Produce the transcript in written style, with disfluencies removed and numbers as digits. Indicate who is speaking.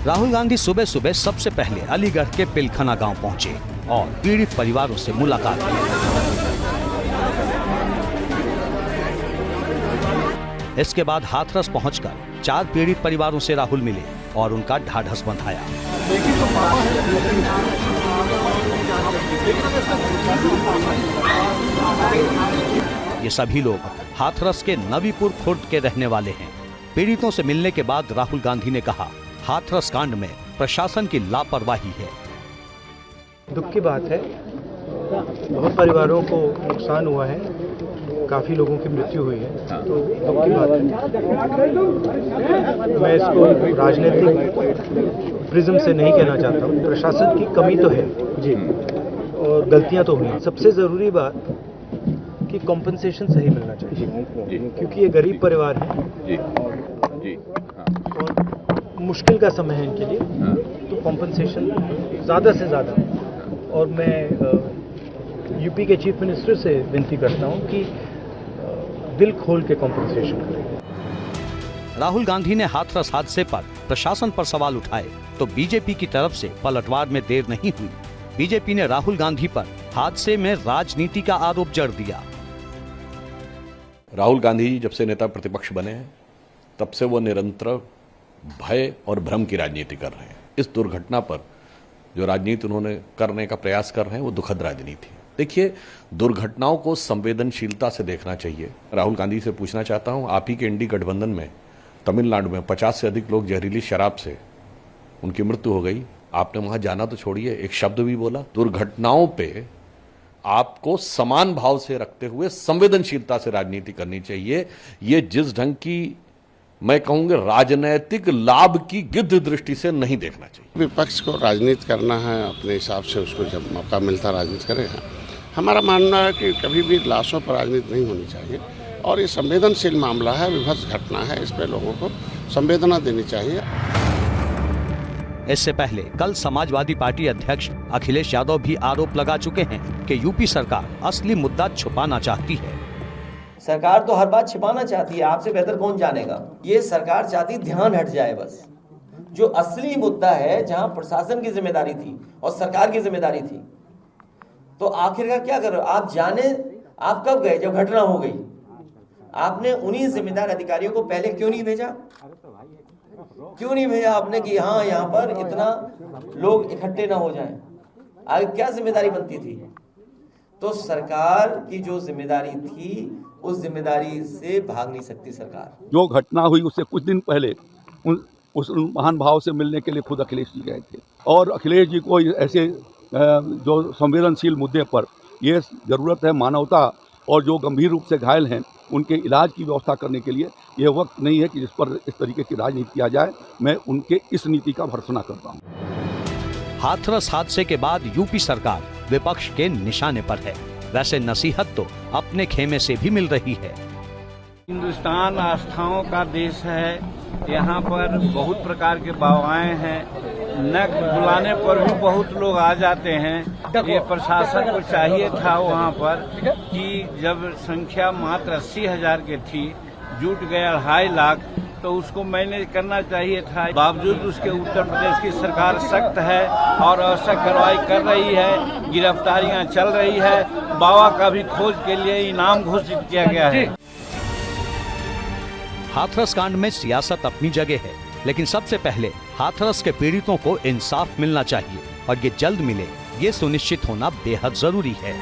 Speaker 1: राहुल गांधी सुबह सुबह सबसे पहले अलीगढ़ के पिलखना गांव पहुंचे और पीड़ित परिवारों से मुलाकात की। इसके बाद हाथरस पहुंचकर 4 पीड़ित परिवारों से राहुल मिले और उनका ढाढ़स बंधाया। ये सभी लोग हाथरस के नवीपुर खुर्द के रहने वाले हैं। पीड़ितों से मिलने के बाद राहुल गांधी ने कहा, हाथरस कांड में प्रशासन की लापरवाही है।
Speaker 2: दुख की बात है, बहुत परिवारों को नुकसान हुआ है, काफी लोगों की मृत्यु हुई है, तो दुख की बात है। मैं इसको राजनीतिक प्रिज्म से नहीं कहना चाहता हूँ। प्रशासन की कमी तो है जी, और गलतियां तो हुई। सबसे जरूरी बात कि कॉम्पनसेशन सही मिलना चाहिए, क्योंकि ये गरीब परिवार है और मुश्किल का समय है इनके लिए, तो कॉम्पनसेशन ज़्यादा से ज़्यादा। और मैं यूपी के चीफ मिनिस्टर से विनती करता हूं कि दिल खोल के कॉम्पनसेशन करें।
Speaker 1: राहुल गांधी ने हाथरस हादसे पर प्रशासन पर सवाल उठाए तो बीजेपी की तरफ से पलटवार में देर नहीं हुई। बीजेपी ने राहुल गांधी पर हादसे में राजनीति का आरोप जड़ दिया।
Speaker 3: राहुल गांधी जी जब से नेता प्रतिपक्ष बने हैं तब से वो निरंतर भय और भ्रम की राजनीति कर रहे हैं। इस दुर्घटना पर जो राजनीति उन्होंने करने का प्रयास कर रहे हैं वो दुखद राजनीति है। देखिए, दुर्घटनाओं को संवेदनशीलता से देखना चाहिए। राहुल गांधी से पूछना चाहता हूं, आप ही के इंडी गठबंधन में तमिलनाडु में 50 से अधिक लोग जहरीली शराब से उनकी मृत्यु हो गई। आपने वहां जाना तो छोड़िए, एक शब्द भी बोला। दुर्घटनाओं पे आपको समान भाव से रखते हुए संवेदनशीलता से राजनीति करनी चाहिए। ये जिस ढंग की, मैं कहूंगा, राजनैतिक लाभ की गिद्ध दृष्टि से नहीं देखना चाहिए।
Speaker 4: विपक्ष को राजनीति करना है, अपने हिसाब से उसको जब मौका मिलता राजनीति करेगा। हमारा मानना है कि कभी भी लाशों पर राजनीति नहीं होनी चाहिए, और ये संवेदनशील मामला है, विभत्स घटना है, इस पर लोगों को संवेदना देनी चाहिए।
Speaker 1: इससे पहले कल समाजवादी पार्टी अध्यक्ष अखिलेश यादव भी आरोप लगा चुके हैं कि यूपी सरकार असली मुद्दा छुपाना चाहती है।
Speaker 5: सरकार तो हर बात छिपाना चाहती है, आपसे बेहतर कौन जानेगा। ये सरकार चाहती ध्यान हट जाए बस। जो असली मुद्दा है, जहां प्रशासन की जिम्मेदारी थी और सरकार की जिम्मेदारी थी, तो आखिरकार क्या कर रहे हो आप? जाने आप कब गए? जब घटना हो गई। आपने उन्हीं जिम्मेदार अधिकारियों को पहले क्यों नहीं भेजा? क्यों नहीं भेजा आपने कि हाँ, यहाँ पर इतना लोग इकट्ठे ना हो जाएं? आगे क्या जिम्मेदारी बनती थी? तो सरकार की जो जिम्मेदारी थी, उस जिम्मेदारी से भाग नहीं सकती सरकार।
Speaker 6: जो घटना हुई उससे कुछ दिन पहले उस महान भाव से मिलने के लिए खुद अखिलेश जी गए थे, और अखिलेश जी को ऐसे जो संवेदनशील मुद्दे पर ये ज़रूरत है मानवता, और जो गंभीर रूप से घायल हैं उनके इलाज की व्यवस्था करने के लिए ये वक्त नहीं है कि जिस पर इस तरीके की राजनीति किया जाए। मैं उनके इस नीति का भर्त्सना करता हूँ।
Speaker 1: हाथरस हादसे के बाद यूपी सरकार विपक्ष के निशाने पर है। वैसे नसीहत तो अपने खेमे से भी मिल रही है।
Speaker 7: हिंदुस्तान आस्थाओं का देश है, यहाँ पर बहुत प्रकार के बाबाएं हैं, न बुलाने पर भी बहुत लोग आ जाते हैं। ये प्रशासन को चाहिए था वहाँ पर कि जब संख्या मात्र 80,000 की थी, जुट गए 2.5 लाख, तो उसको मैनेज करना चाहिए था। बावजूद उसके उत्तर प्रदेश की सरकार सख्त है और आवश्यक कार्रवाई कर रही है, गिरफ्तारियां चल रही है। बाबा का भी खोज के लिए इनाम घोषित किया गया है।
Speaker 1: हाथरस कांड में सियासत अपनी जगह है, लेकिन सबसे पहले हाथरस के पीड़ितों को इंसाफ मिलना चाहिए, और ये जल्द मिले, ये सुनिश्चित होना बेहद जरूरी है।